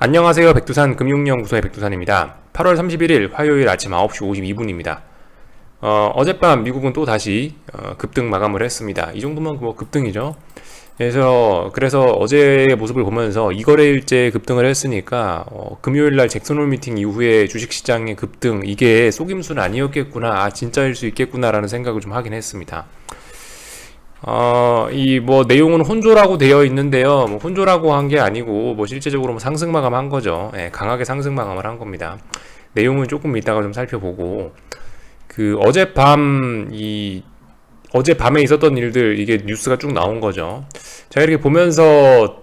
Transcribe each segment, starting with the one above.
안녕하세요. 백두산 금융연구소의 백두산입니다. 8월 31일 화요일 아침 9시 52분입니다. 어젯밤 미국은 또 다시 급등 마감을 했습니다. 이 정도면 뭐 급등이죠. 그래서 어제의 모습을 보면서 2거래일째 급등을 했으니까 금요일날 잭슨홀 미팅 이후에 주식시장의 급등, 이게 속임수는 아니었겠구나, 진짜일 수 있겠구나라는 생각을 좀 하긴 했습니다. 이 뭐 내용은 혼조라고 되어 있는데요. 뭐 혼조라고 한 게 아니고 뭐 실제적으로 뭐 상승 마감한 거죠. 예, 강하게 상승 마감을 한 겁니다. 내용은 조금 이따가 좀 살펴보고, 그 어젯밤에 있었던 일들, 이게 뉴스가 쭉 나온 거죠. 제가 이렇게 보면서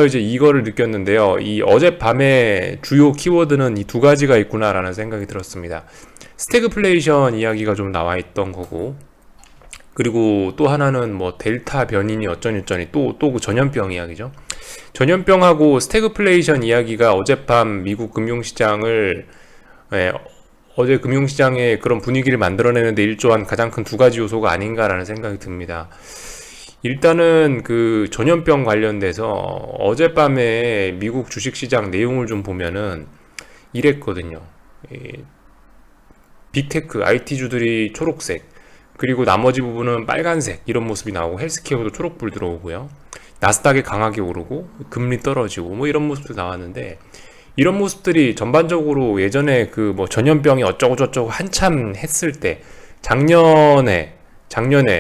이제 이거를 느꼈는데요. 이 어젯밤에 주요 키워드는 이 두 가지가 있구나라는 생각이 들었습니다. 스태그플레이션 이야기가 좀 나와 있던 거고, 그리고 또 하나는 뭐 델타 변이니 어쩌니 또 그 전염병 이야기죠. 전염병하고 스태그플레이션 이야기가 어젯밤 미국 금융시장을, 어제 금융시장의 그런 분위기를 만들어내는데 일조한 가장 큰 두 가지 요소가 아닌가라는 생각이 듭니다. 일단은 그 전염병 관련돼서 어젯밤에 미국 주식시장 내용을 좀 보면은 이랬거든요. 빅테크, IT주들이 초록색, 그리고 나머지 부분은 빨간색, 이런 모습이 나오고, 헬스케어도 초록불 들어오고요. 나스닥이 강하게 오르고 금리 떨어지고 뭐 이런 모습도 나왔는데, 이런 모습들이 전반적으로 예전에 그 뭐 전염병이 어쩌고 저쩌고 한참 했을 때, 작년에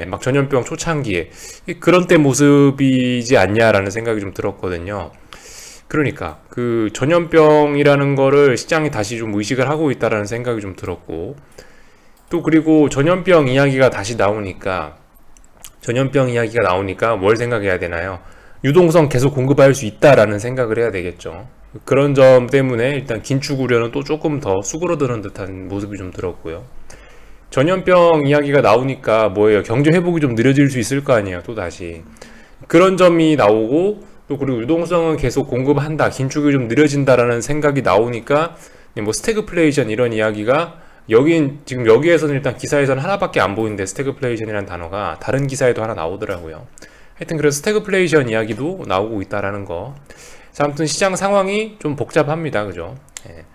막 전염병 초창기에 그런 때 모습이지 않냐라는 생각이 좀 들었거든요. 그러니까 그 전염병이라는 거를 시장이 다시 좀 의식을 하고 있다라는 생각이 좀 들었고, 또 그리고 전염병 이야기가 나오니까 뭘 생각해야 되나요? 유동성 계속 공급할 수 있다라는 생각을 해야 되겠죠. 그런 점 때문에 일단 긴축 우려는 또 조금 더 수그러드는 듯한 모습이 좀 들었고요. 전염병 이야기가 나오니까 뭐예요? 경제 회복이 좀 느려질 수 있을 거 아니에요, 또 다시. 그런 점이 나오고, 또 그리고 유동성은 계속 공급한다, 긴축이 좀 느려진다라는 생각이 나오니까 뭐 스태그플레이션 이런 이야기가, 지금 여기에서는 일단 기사에서는 하나밖에 안 보이는데, 스태그플레이션이라는 단어가 다른 기사에도 하나 나오더라고요. 하여튼 그래서 스태그플레이션 이야기도 나오고 있다라는 거. 자, 아무튼 시장 상황이 좀 복잡합니다. 그죠? 예.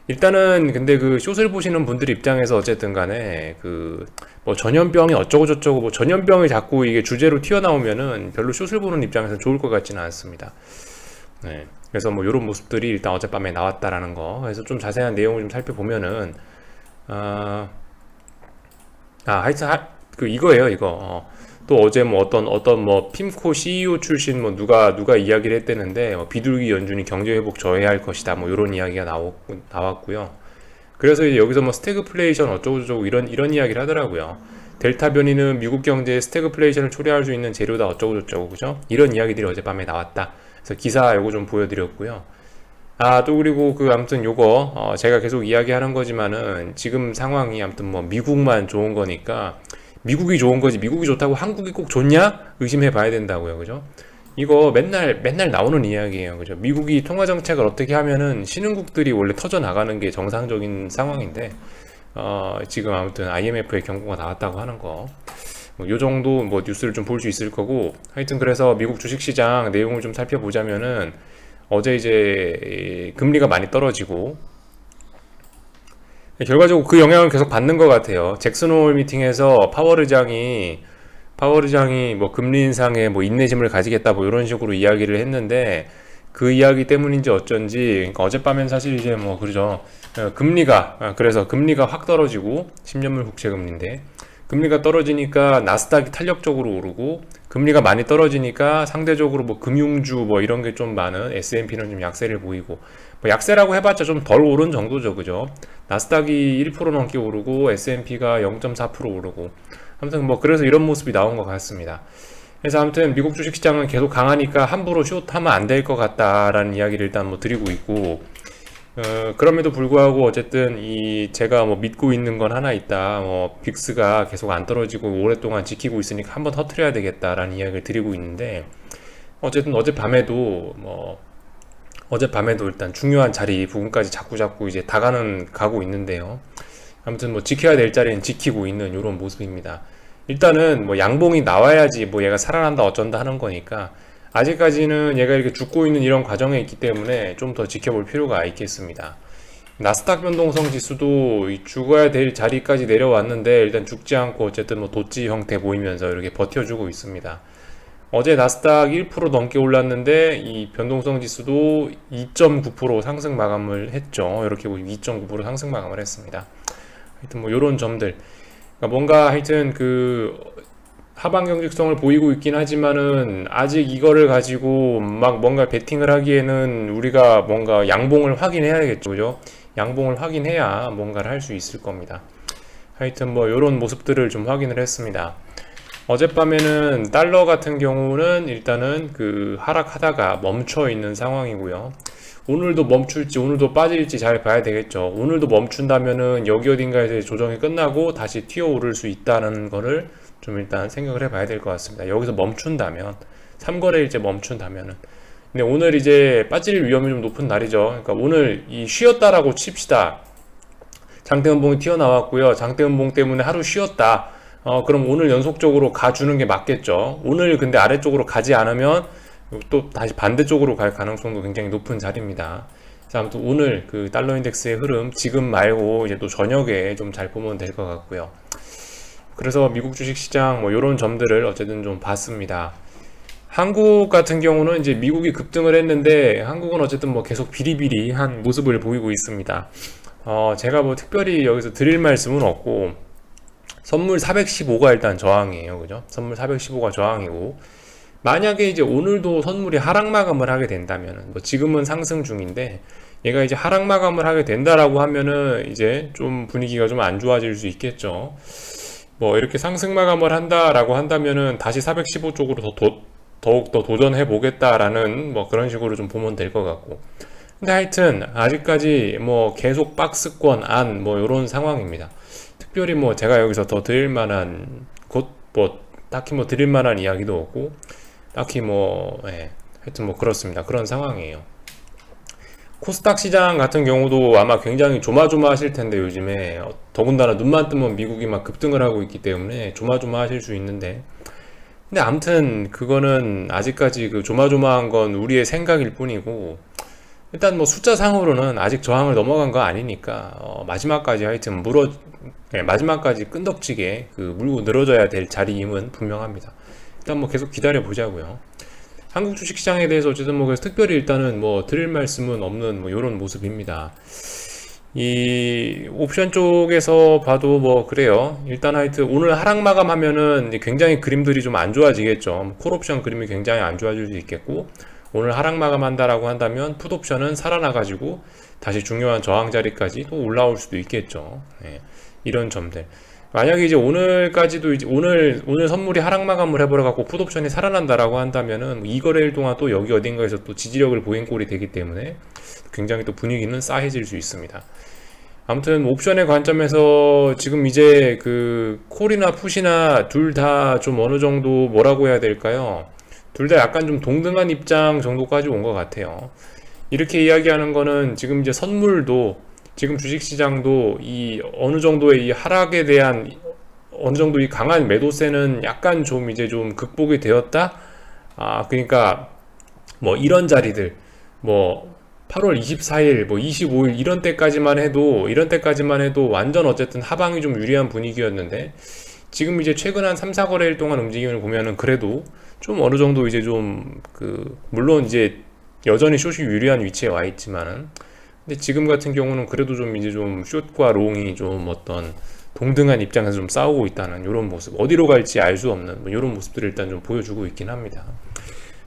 일단은 근데 그 숏을 보시는 분들 입장에서 어쨌든 간에 그 뭐 전염병이 어쩌고 저쩌고, 뭐 전염병이 자꾸 이게 주제로 튀어나오면은 별로 숏을 보는 입장에서 좋을 것 같지는 않습니다. 네. 그래서 뭐 이런 모습들이 일단 어젯밤에 나왔다라는 거. 그래서 좀 자세한 내용을 좀 살펴보면은, 하여튼 이거예요, 이거. 또 어제 뭐 어떤 뭐 핌코 CEO 출신 뭐 누가 이야기를 했대는데, 비둘기 연준이 경제 회복 저해할 것이다, 뭐 이런 이야기가 나왔고요. 그래서 이제 여기서 뭐 스태그플레이션 어쩌고저쩌고 이런 이야기를 하더라고요. 델타 변이는 미국 경제에 스태그플레이션을 초래할 수 있는 재료다, 어쩌고저쩌고, 그죠? 이런 이야기들이 어젯밤에 나왔다. 그래서 기사 요거 좀 보여드렸고요. 또 그리고 아무튼 요거, 제가 계속 이야기하는 거지만은, 지금 상황이 아무튼 뭐 미국만 좋은 거니까, 미국이 좋은 거지 미국이 좋다고 한국이 꼭 좋냐? 의심해 봐야 된다고요. 그죠? 이거 맨날 나오는 이야기예요. 그죠? 미국이 통화 정책을 어떻게 하면은 신흥국들이 원래 터져 나가는 게 정상적인 상황인데, 지금 아무튼 IMF의 경고가 나왔다고 하는 거, 요 정도 뭐 뉴스를 좀 볼 수 있을 거고. 하여튼 그래서 미국 주식시장 내용을 좀 살펴보자면은, 어제 이제 금리가 많이 떨어지고, 결과적으로 그 영향을 계속 받는 것 같아요. 잭슨홀 미팅에서 파월 의장이 뭐 금리 인상에 뭐 인내심을 가지겠다, 뭐 이런 식으로 이야기를 했는데, 그 이야기 때문인지 어쩐지, 그러니까 어젯밤엔 사실 이제 뭐 그러죠. 그래서 금리가 확 떨어지고, 10년물 국채 금리인데, 금리가 떨어지니까 나스닥이 탄력적으로 오르고, 금리가 많이 떨어지니까 상대적으로 뭐 금융주 뭐 이런 게 좀 많은 S&P는 좀 약세를 보이고, 뭐 약세라고 해봤자 좀 덜 오른 정도죠. 그죠? 나스닥이 1% 넘게 오르고 S&P가 0.4% 오르고, 아무튼 뭐 그래서 이런 모습이 나온 것 같습니다. 그래서 아무튼 미국 주식시장은 계속 강하니까 함부로 숏하면 안 될 것 같다라는 이야기를 일단 뭐 드리고 있고, 그럼에도 불구하고 어쨌든 제가 뭐 믿고 있는 건 하나 있다. 빅스가 계속 안 떨어지고 오랫동안 지키고 있으니까 한번 터트려야 되겠다라는 이야기를 드리고 있는데, 어쨌든 어젯밤에도 일단 중요한 자리 부분까지 자꾸 이제 가고 있는데요. 아무튼 뭐 지켜야 될 자리는 지키고 있는 이런 모습입니다. 일단은 뭐 양봉이 나와야지 뭐 얘가 살아난다 어쩐다 하는 거니까, 아직까지는 얘가 이렇게 죽고 있는 이런 과정에 있기 때문에 좀 더 지켜볼 필요가 있겠습니다. 나스닥 변동성 지수도 죽어야 될 자리까지 내려왔는데 일단 죽지 않고 어쨌든 뭐 도치 형태 보이면서 이렇게 버텨주고 있습니다. 어제 나스닥 1% 넘게 올랐는데 이 변동성 지수도 2.9% 상승 마감을 했죠. 이렇게 보면 2.9% 상승 마감을 했습니다. 하여튼 뭐 이런 점들, 그러니까 뭔가 하여튼 그 하방 경직성을 보이고 있긴 하지만은 아직 이거를 가지고 막 뭔가 베팅을 하기에는 우리가 뭔가 양봉을 확인해야겠죠, 그죠? 양봉을 확인해야 뭔가를 할 수 있을 겁니다. 하여튼 뭐 이런 모습들을 좀 확인을 했습니다. 어젯밤에는 달러 같은 경우는 일단은 그 하락하다가 멈춰 있는 상황이고요. 오늘도 멈출지 오늘도 빠질지 잘 봐야 되겠죠. 오늘도 멈춘다면은 여기 어딘가에서 조정이 끝나고 다시 튀어오를 수 있다는 거를 좀 일단 생각을 해봐야 될 것 같습니다. 여기서 멈춘다면 3거래일째 멈춘다면은, 근데 오늘 이제 빠질 위험이 좀 높은 날이죠. 그러니까 오늘 이 쉬었다라고 칩시다. 장대음봉이 튀어나왔고요. 장대음봉 때문에 하루 쉬었다. 그럼 오늘 연속적으로 가주는 게 맞겠죠. 오늘 근데 아래쪽으로 가지 않으면 또 다시 반대쪽으로 갈 가능성도 굉장히 높은 자리입니다. 그래서 아무튼 오늘 그 달러 인덱스의 흐름 지금 말고 이제 또 저녁에 좀 잘 보면 될 것 같고요. 그래서 미국 주식시장 뭐 이런 점들을 어쨌든 좀 봤습니다. 한국 같은 경우는 이제 미국이 급등을 했는데 한국은 어쨌든 뭐 계속 비리비리한 모습을 보이고 있습니다. 제가 뭐 특별히 여기서 드릴 말씀은 없고, 선물 415가 일단 저항이에요. 그죠? 선물 415가 저항이고, 만약에 이제 오늘도 선물이 하락 마감을 하게 된다면은, 뭐 지금은 상승 중인데 얘가 이제 하락 마감을 하게 된다라고 하면은 이제 좀 분위기가 좀 안 좋아질 수 있겠죠. 뭐 이렇게 상승 마감을 한다라고 한다면은 다시 415 쪽으로 더욱더 도전해 보겠다라는 뭐 그런 식으로 좀 보면 될 것 같고, 근데 하여튼 아직까지 뭐 계속 박스권 안 뭐 이런 상황입니다. 특별히 뭐 제가 여기서 더 드릴 만한 뭐 딱히 뭐 드릴 만한 이야기도 없고, 딱히 뭐 하여튼 뭐 그렇습니다. 그런 상황이에요. 코스닥 시장 같은 경우도 아마 굉장히 조마조마하실 텐데, 요즘에 더군다나 눈만 뜨면 미국이 막 급등을 하고 있기 때문에 조마조마하실 수 있는데, 근데 아무튼 그거는 아직까지 그 조마조마한 건 우리의 생각일 뿐이고, 일단 뭐 숫자상으로는 아직 저항을 넘어간 거 아니니까 마지막까지 하여튼 마지막까지 끈덕지게 그 물고 늘어져야 될 자리임은 분명합니다. 일단 뭐 계속 기다려 보자고요. 한국 주식시장에 대해서 어쨌든 뭐 그래서 특별히 일단은 뭐 드릴 말씀은 없는 뭐 이런 모습입니다. 이 옵션 쪽에서 봐도 뭐 그래요. 일단 하여튼 오늘 하락 마감하면은 굉장히 그림들이 좀 안 좋아지겠죠. 콜옵션 그림이 굉장히 안 좋아질 수 있겠고, 오늘 하락 마감한다라고 한다면 풋옵션은 살아나가지고 다시 중요한 저항 자리까지 또 올라올 수도 있겠죠. 이런 점들. 만약에 이제 오늘까지도 이제 오늘 선물이 하락 마감을 해버려 갖고 풋옵션이 살아난다라고 한다면은 이 거래일 동안 또 여기 어딘가에서 또 지지력을 보인 꼴이 되기 때문에 굉장히 또 분위기는 싸해질 수 있습니다. 아무튼 옵션의 관점에서 지금 이제 그 콜이나 풋이나 둘 다 좀 어느 정도 뭐라고 해야 될까요? 둘 다 약간 좀 동등한 입장 정도까지 온 것 같아요. 이렇게 이야기하는 거는 지금 이제 선물도, 지금 주식시장도 이 어느 정도의 이 하락에 대한 어느 정도 이 강한 매도세는 약간 좀 이제 좀 극복이 되었다. 그러니까 뭐 이런 자리들, 뭐 8월 24일, 뭐 25일 이런 때까지만 해도 완전 어쨌든 하방이 좀 유리한 분위기였는데, 지금 이제 최근 한 3, 4거래일 동안 움직임을 보면은 그래도 좀 어느 정도 이제 좀 물론 이제 여전히 숏이 유리한 위치에 와 있지만은, 근데 지금 같은 경우는 그래도 좀 이제 좀 숏과 롱이 좀 어떤 동등한 입장에서 좀 싸우고 있다는 이런 모습, 어디로 갈지 알 수 없는 뭐 이런 모습들을 일단 좀 보여주고 있긴 합니다.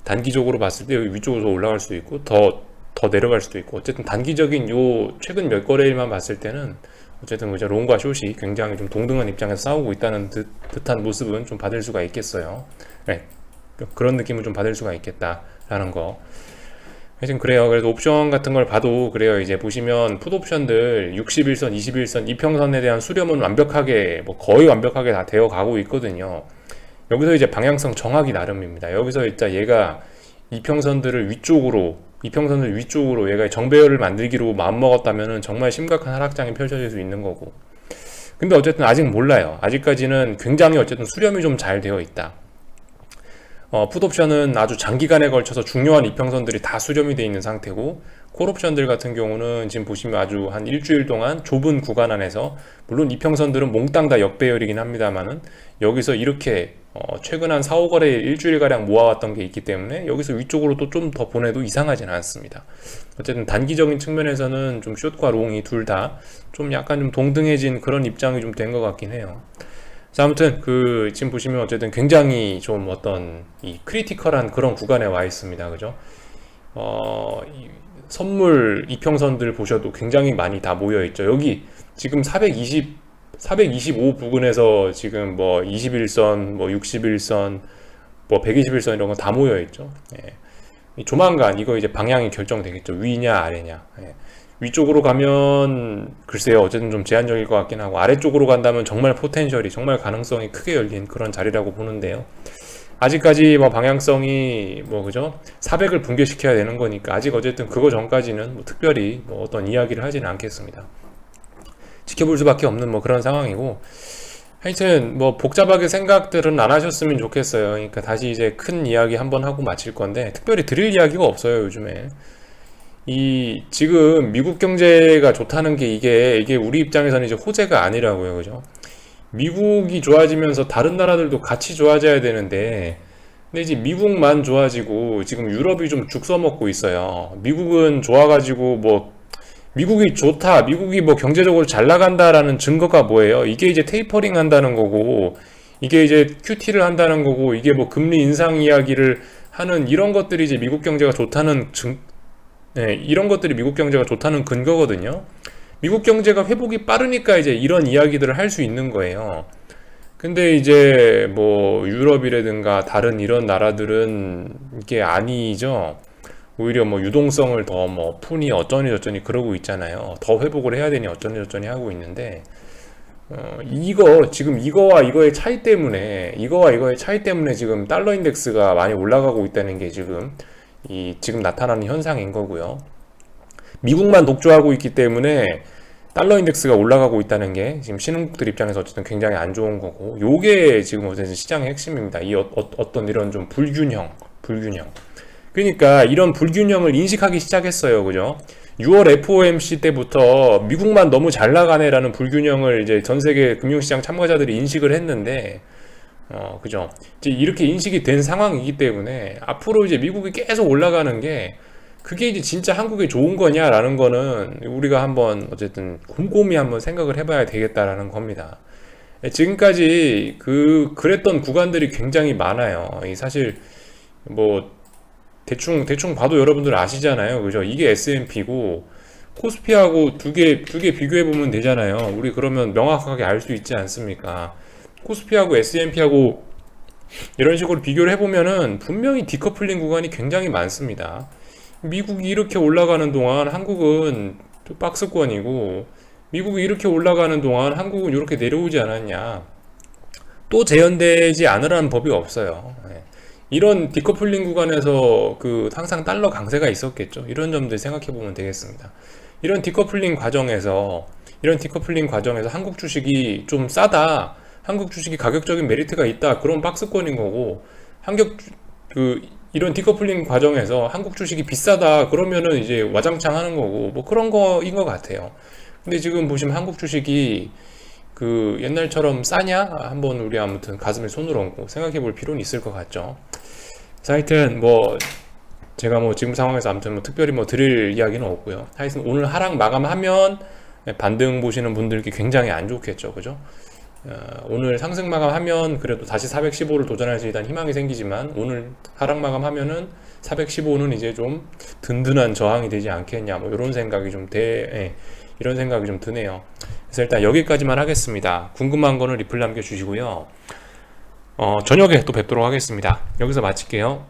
단기적으로 봤을 때 여기 위쪽으로 올라갈 수도 있고 더 내려갈 수도 있고, 어쨌든 단기적인 요 최근 몇 거래일만 봤을 때는 어쨌든 이제 롱과 숏이 굉장히 좀 동등한 입장에서 싸우고 있다는 듯한 모습은 좀 받을 수가 있겠어요. 그런 느낌을 좀 받을 수가 있겠다라는 거. 하여튼 그래요. 그래서 옵션 같은 걸 봐도 그래요. 이제 보시면 풋옵션들 61선, 21선 이평선에 대한 수렴은 완벽하게 뭐 거의 완벽하게 다 되어 가고 있거든요. 여기서 이제 방향성 정하기 나름입니다. 여기서 일단 얘가 이평선들 위쪽으로 얘가 정배열을 만들기로 마음먹었다면은 정말 심각한 하락장이 펼쳐질 수 있는 거고, 근데 어쨌든 아직 몰라요. 아직까지는 굉장히 어쨌든 수렴이 좀 잘 되어 있다. 풋옵션은 아주 장기간에 걸쳐서 중요한 이평선들이 다 수렴이 되어 있는 상태고, 콜옵션들 같은 경우는 지금 보시면 아주 한 일주일 동안 좁은 구간 안에서, 물론 이평선들은 몽땅 다 역배열이긴 합니다만은 여기서 이렇게 최근 한 4, 5거래 일주일가량 모아왔던 게 있기 때문에 여기서 위쪽으로 또 좀 더 보내도 이상하지는 않습니다. 어쨌든 단기적인 측면에서는 좀 숏과 롱이 둘 다 좀 약간 좀 동등해진 그런 입장이 좀 된 것 같긴 해요. 자, 아무튼 지금 보시면 어쨌든 굉장히 좀 어떤 이 크리티컬한 그런 구간에 와 있습니다. 그죠? 선물 이평선들 보셔도 굉장히 많이 다 모여 있죠. 여기 지금 425 부근에서 지금 뭐 21선, 뭐 61선, 뭐 121선 이런 거 다 모여 있죠. 예. 조만간 이거 이제 방향이 결정되겠죠. 위냐 아래냐. 예. 위쪽으로 가면 글쎄요, 어쨌든 좀 제한적일 것 같긴 하고, 아래쪽으로 간다면 정말 포텐셜이, 정말 가능성이 크게 열린 그런 자리라고 보는데요. 아직까지 뭐 방향성이 뭐 그죠? 400을 붕괴시켜야 되는 거니까 아직 어쨌든 그거 전까지는 뭐 특별히 뭐 어떤 이야기를 하지는 않겠습니다. 지켜볼 수밖에 없는 뭐 그런 상황이고, 하여튼 뭐 복잡하게 생각들은 안 하셨으면 좋겠어요. 그러니까 다시 이제 큰 이야기 한번 하고 마칠 건데, 특별히 드릴 이야기가 없어요, 요즘에. 지금 미국 경제가 좋다는 게 이게 우리 입장에서는 이제 호재가 아니라고요. 그죠? 미국이 좋아지면서 다른 나라들도 같이 좋아져야 되는데, 근데 이제 미국만 좋아지고 지금 유럽이 좀 죽 써먹고 있어요. 미국은 좋아가지고 뭐 미국이 좋다, 미국이 뭐 경제적으로 잘 나간다라는 증거가 뭐예요? 이게 이제 테이퍼링 한다는 거고, 이게 이제 QT를 한다는 거고, 이게 뭐 금리 인상 이야기를 하는 이런 것들이 이제 미국 경제가 좋다는 이런 것들이 미국 경제가 좋다는 근거거든요. 미국 경제가 회복이 빠르니까 이제 이런 이야기들을 할 수 있는 거예요. 근데 이제 뭐 유럽이라든가 다른 이런 나라들은 이게 아니죠. 오히려 뭐 유동성을 더 뭐 푸니 어쩌니 저쩌니 그러고 있잖아요. 더 회복을 해야 되니 어쩌니 저쩌니 하고 있는데, 지금 이거와 이거의 차이 때문에 지금 달러 인덱스가 많이 올라가고 있다는 게 지금 나타나는 현상인 거고요. 미국만 독주하고 있기 때문에 달러 인덱스가 올라가고 있다는 게 지금 신흥국들 입장에서 어쨌든 굉장히 안 좋은 거고, 요게 지금 어쨌든 시장의 핵심입니다. 어떤 이런 좀 불균형. 그러니까 이런 불균형을 인식하기 시작했어요. 그죠? 6월 FOMC 때부터 미국만 너무 잘 나가네라는 불균형을 이제 전 세계 금융시장 참가자들이 인식을 했는데, 그죠? 이제 이렇게 인식이 된 상황이기 때문에 앞으로 이제 미국이 계속 올라가는 게, 그게 이제 진짜 한국에 좋은 거냐라는 거는 우리가 한번 어쨌든 곰곰이 한번 생각을 해봐야 되겠다라는 겁니다. 지금까지 그랬던 구간들이 굉장히 많아요. 사실 뭐 대충 봐도 여러분들 아시잖아요. 그죠? 이게 S&P고 코스피하고 두 개 비교해 보면 되잖아요. 우리 그러면 명확하게 알 수 있지 않습니까? 코스피하고 S&P하고 이런 식으로 비교를 해보면은 분명히 디커플링 구간이 굉장히 많습니다. 미국이 이렇게 올라가는 동안 한국은 박스권이고, 미국이 이렇게 올라가는 동안 한국은 이렇게 내려오지 않았냐. 또 재현되지 않으라는 법이 없어요. 이런 디커플링 구간에서 항상 달러 강세가 있었겠죠. 이런 점들 생각해 보면 되겠습니다. 이런 디커플링 과정에서 한국 주식이 좀 싸다, 한국 주식이 가격적인 메리트가 있다, 그런 박스권인 거고, 이런 디커플링 과정에서 한국 주식이 비싸다 그러면은 이제 와장창 하는 거고, 뭐 그런 거인 것 같아요. 근데 지금 보시면 한국 주식이 옛날처럼 싸냐? 한번 우리 아무튼 가슴에 손을 얹고 생각해 볼 필요는 있을 것 같죠. 자, 하여튼 뭐 제가 뭐 지금 상황에서 아무튼 뭐 특별히 뭐 드릴 이야기는 없고요. 하여튼 오늘 하락 마감하면 반등 보시는 분들께 굉장히 안 좋겠죠. 그죠? 오늘 상승 마감하면 그래도 다시 415를 도전할 수 있다는 희망이 생기지만, 오늘 하락 마감하면은 415는 이제 좀 든든한 저항이 되지 않겠냐, 뭐 이런 생각이 이런 생각이 좀 드네요. 그래서 일단 여기까지만 하겠습니다. 궁금한 거는 리플 남겨주시고요. 저녁에 또 뵙도록 하겠습니다. 여기서 마칠게요.